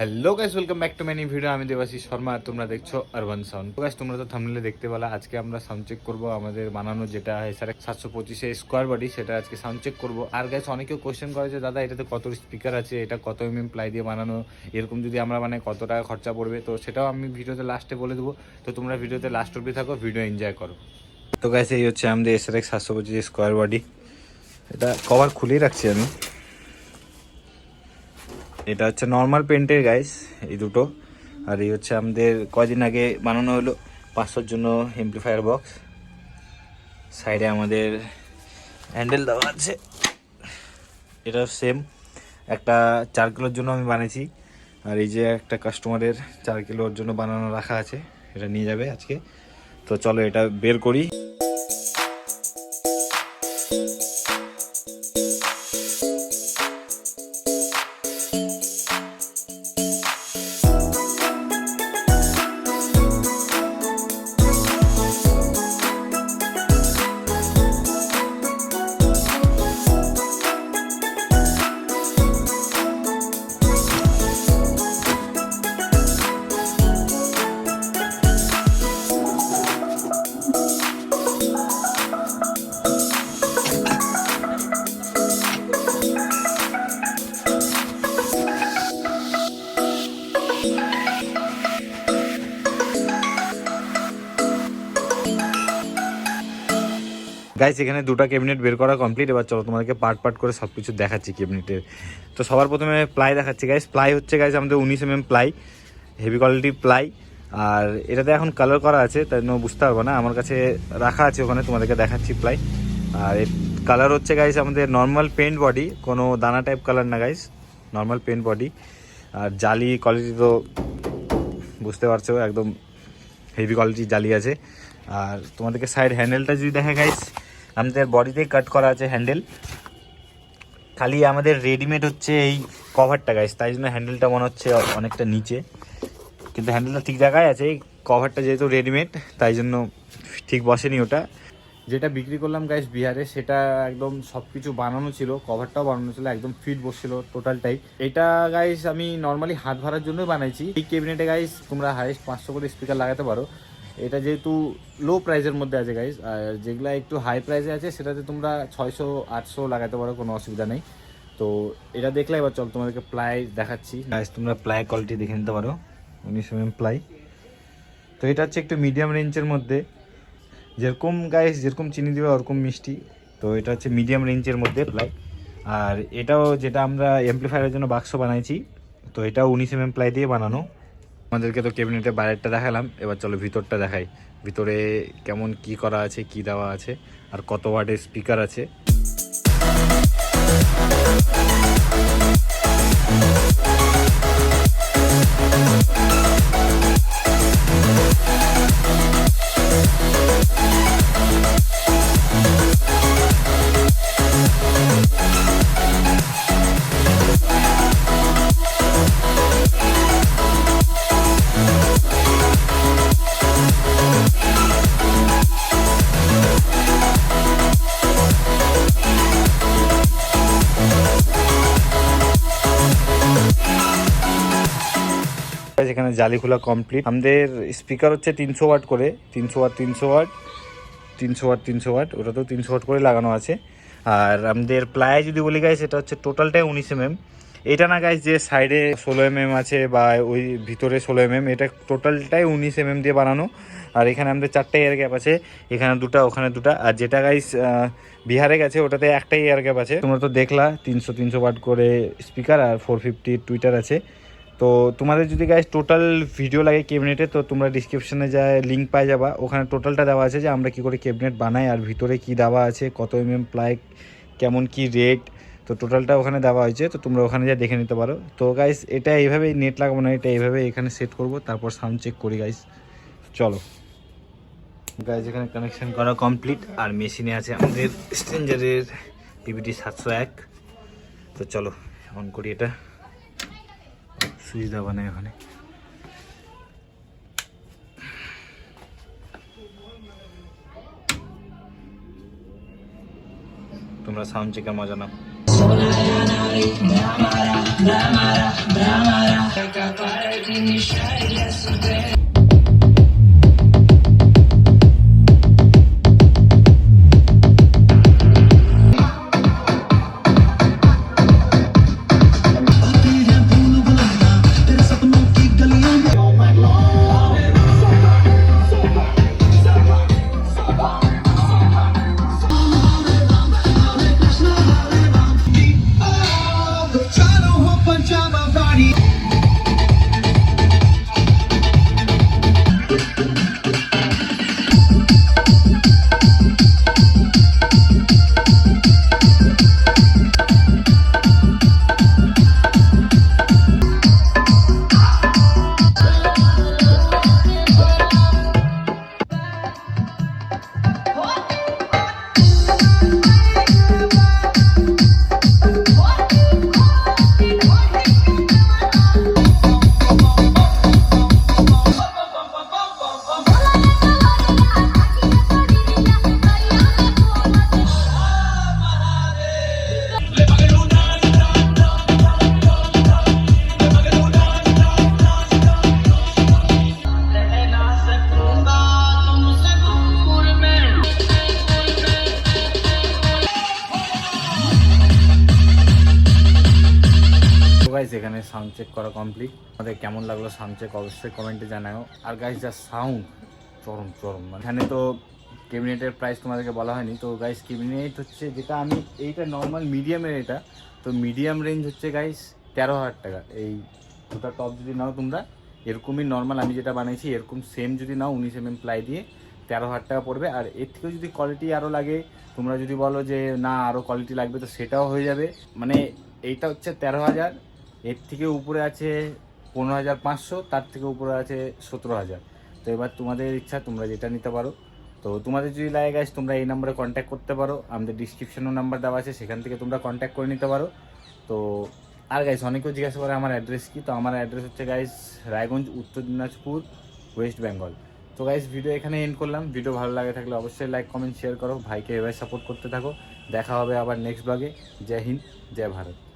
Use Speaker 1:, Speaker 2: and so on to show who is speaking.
Speaker 1: Hello guys, welcome back to my video. আমি দেবাশিস শর্মা আর তোমরা দেখছো আরবান সাউন্ড। গাইস, তোমরা তো থাম্বনেলে দেখতে পেলা, আজকে আমরা সাউন্ড চেক করবো আমাদের বানানো যেটা এসআরএক্স 725 স্কোয়ার বডি, সেটা আজকে সাউন্ড চেক করবো। আর গাইস, অনেকেও কোয়েশ্চেন করে যে দাদা এটাতে কত স্পিকার আছে, এটা কত প্লাই দিয়ে বানানো, এরকম যদি আমরা মানে কত টাকা খরচা পড়বে, তো সেটাও আমি ভিডিওতে লাস্টে বলে দেবো। তো তোমরা ভিডিওতে লাস্ট অবধি থাকো, ভিডিও এনজয় করো। তো গাইস, এই হচ্ছে আমাদের এসআরএক্স 725 স্কোয়ার বডি। এটা কভার খুলেই রাখছি আমি। এটা হচ্ছে নর্মাল পেন্টের গাইস, এই দুটো। আর এই হচ্ছে আমাদের কদিন আগে বানানো হলো 500-র জন্য এমপ্লিফায়ার বক্স। সাইডে আমাদের হ্যান্ডেল দেওয়া আছে, এটা সেম একটা 4 কিলোর জন্য আমি বানিয়েছি। আর এই যে একটা কাস্টমারের 4 কিলোর জন্য বানানো রাখা আছে, এটা নিয়ে যাবে আজকে। তো চলো এটা বের করি। গাইস, এখানে দুটো ক্যাবিনেট বের করা কমপ্লিট। এবার চলো তোমাদেরকে পার্ট পার্ট করে সব কিছু দেখাচ্ছি ক্যাবিনেটের। তো সবার প্রথমে প্লাই দেখাচ্ছি গাইস। প্লাই হচ্ছে গাইস আমাদের 19 প্লাই, হেভি কোয়ালিটি প্লাই। আর এটাতে এখন কালার করা আছে, তাই জন্য বুঝতে পারবো না, আমার কাছে রাখা আছে ওখানে, তোমাদেরকে দেখাচ্ছি প্লাই। আর এর কালার হচ্ছে গাইস আমাদের নর্মাল পেন্ট বডি, কোনো দানা টাইপ কালার না গাইস, নর্মাল পেন্ট বডি। আর জালি কোয়ালিটি তো বুঝতে পারছো, একদম হেভি কোয়ালিটি জালি আছে। আর তোমাদেরকে সাইড হ্যান্ডেলটা যদি দেখা গাইস, আমাদের বডিতেই কাট করা আছে হ্যান্ডেল। খালি আমাদের রেডিমেড হচ্ছে এই কভারটা গাইস, তাই জন্য হ্যান্ডেলটা মনে হচ্ছে অনেকটা নিচে, কিন্তু হ্যান্ডেলটা ঠিক জায়গায় আছে। এই কভারটা যেহেতু রেডিমেড, তাই জন্য ঠিক বসেনি ওটা। যেটা বিক্রি করলাম গাইস বিহারে, সেটা একদম সব কিছু বানানো ছিল, কভারটাও বানানো ছিল, একদম ফিট বসছিল টোটালটাই। এটা গাইস আমি নর্মালি হাত ভরার জন্যই বানাইছি। এই ক্যাবিনেটে গাইস তোমরা হাইয়েস্ট 500 করে স্পিকার লাগাতে পারো। এটা যেহেতু লো প্রাইসের মধ্যে আছে গাইস, আর যেগুলা একটু হাই প্রাইসে আছে সেটাতে তোমরা 600-800 লাগাতে পারো, কোনো অসুবিধা নেই। তো এটা দেখলে এবার চল তোমাদেরকে প্লাই দেখাচ্ছি গাইস। তোমরা প্লাই কোয়ালিটি দেখে নিতে পারো, 19 প্লাই। তো এটা হচ্ছে একটু মিডিয়াম রেঞ্জের মধ্যে, যেরকম গাইস যেরকম চিনি দেবে ওরকম মিষ্টি। তো এটা হচ্ছে মিডিয়াম রেঞ্জের মধ্যে প্লাই। আর এটাও যেটা আমরা এমপ্লিফায়ারের জন্য বাক্স বানাইছি, তো এটাও 19 প্লাই দিয়ে বানানো। আমাদেরকে তো ক্যাবিনেটের বাইরেরটা দেখালাম, এবার চলো ভিতরটা দেখাই। ভিতরে কেমন কি করা আছে, কি দেওয়া আছে, আর কত ওয়াটের স্পিকার আছে। এখানে জালি খোলা কমপ্লিট। আমাদের স্পিকার হচ্ছে 300 ওয়াট করে, 300 ওয়াট 300 ওয়াট 300 ওয়াট 300 ওয়াট, ওটাতেও 300 ওয়াট করে লাগানো আছে। আর আমাদের প্লাই যদি বলি গাইস, এটা হচ্ছে টোটালটাই 19 এটা না গাইস যে সাইডে 16 আছে বা ওই ভিতরে 16 এটা টোটালটাই 19 দিয়ে বানানো। আর এখানে আমাদের 4টা এয়ার গ্যাপ আছে, এখানে 2টা ওখানে 2টা। আর যেটা গাইস বিহারে গেছে ওটাতে একটাই এয়ার গ্যাপ আছে। তোমরা তো দেখলা 300 ওয়াট করে স্পিকার আর 450 টুইটার আছে। তো তোমাদের যদি গাইস টোটাল ভিডিও লাগে ক্যাবিনেটে, তো তোমরা ডিসক্রিপশনে যা লিঙ্ক পাই যাবা, ওখানে টোটালটা দেওয়া আছে যে আমরা কি করে ক্যাবিনেট বানাই আর ভিতরে কি দেওয়া আছে, কত প্লাই, কেমন কি রেট, তো টোটালটা ওখানে দেওয়া হয়েছে। তো তোমরা ওখানে যা দেখে নিতে পারো। তো গাইস এটা এইভাবেই নেট লাগাবো না, এটা এইভাবে এখানে সেট করব, তারপর সাউন্ড চেক করি গাইস। চলো গাইস, এখানে কানেকশন করা কমপ্লিট। আর মেশিনে আছে আমাদের স্ট্রেঞ্জারের পিবিটি 701। তো চলো অন করি, এটা সুইচ দেওয়া নেই ওখানে। তোমরা সাউন্ড চেকের মজা নাও। গাইস এখানে সাউন্ড চেক করা কমপ্লিট। আমাদের কেমন লাগলো সাউন্ড চেক অবশ্যই কমেন্টে জানাও। আর গাইস যা সাউন্ড চরম চরম, মানে এখানে তো ক্যাবিনেটের প্রাইস তোমাদেরকে বলা হয়নি। তো গাইস ক্যাবিনেট হচ্ছে যেটা আমি এইটা নর্মাল মিডিয়ামের, এটা তো মিডিয়াম রেঞ্জ হচ্ছে গাইস 13,000 টাকা। এই দুটা টপ যদি নাও তোমরা এরকমই নর্মাল আমি যেটা বানাইছি এরকম সেম যদি নাও 19mm প্লাই দিয়ে 13,000 টাকা পড়বে। আর এর থেকেও যদি কোয়ালিটি আরও লাগে, তোমরা যদি বলো যে না আরও কোয়ালিটি লাগবে, তো সেটাও হয়ে যাবে। মানে এইটা হচ্ছে 13,000, এর থেকে উপরে আছে 15,500, তার থেকে উপরে আছে 17,000। তো এবার তোমাদের ইচ্ছা, তোমরা যেটা নিতে পারো। তো তোমাদের যদি লাগে গাইস তোমরা এই নাম্বারে কন্ট্যাক্ট করতে পারো, আমাদের ডিসক্রিপশনেও নাম্বার দেওয়া আছে, সেখান থেকে তোমরা কন্ট্যাক্ট করে নিতে পারো। তো আর গাইস অনেকেও জিজ্ঞাসা করে আমার অ্যাড্রেস কি, তো আমার অ্যাড্রেস হচ্ছে গাইস রায়গঞ্জ, উত্তর দিনাজপুর, ওয়েস্ট বেঙ্গল। তো গাইস ভিডিও এখানে এন্ড করলাম। ভিডিও ভালো লাগে থাকলে অবশ্যই লাইক কমেন্ট শেয়ার করো, ভাইকে এভাবে সাপোর্ট করতে থাকো। দেখা হবে আবার নেক্সট ব্লগে। জয় হিন্দ, জয় ভারত।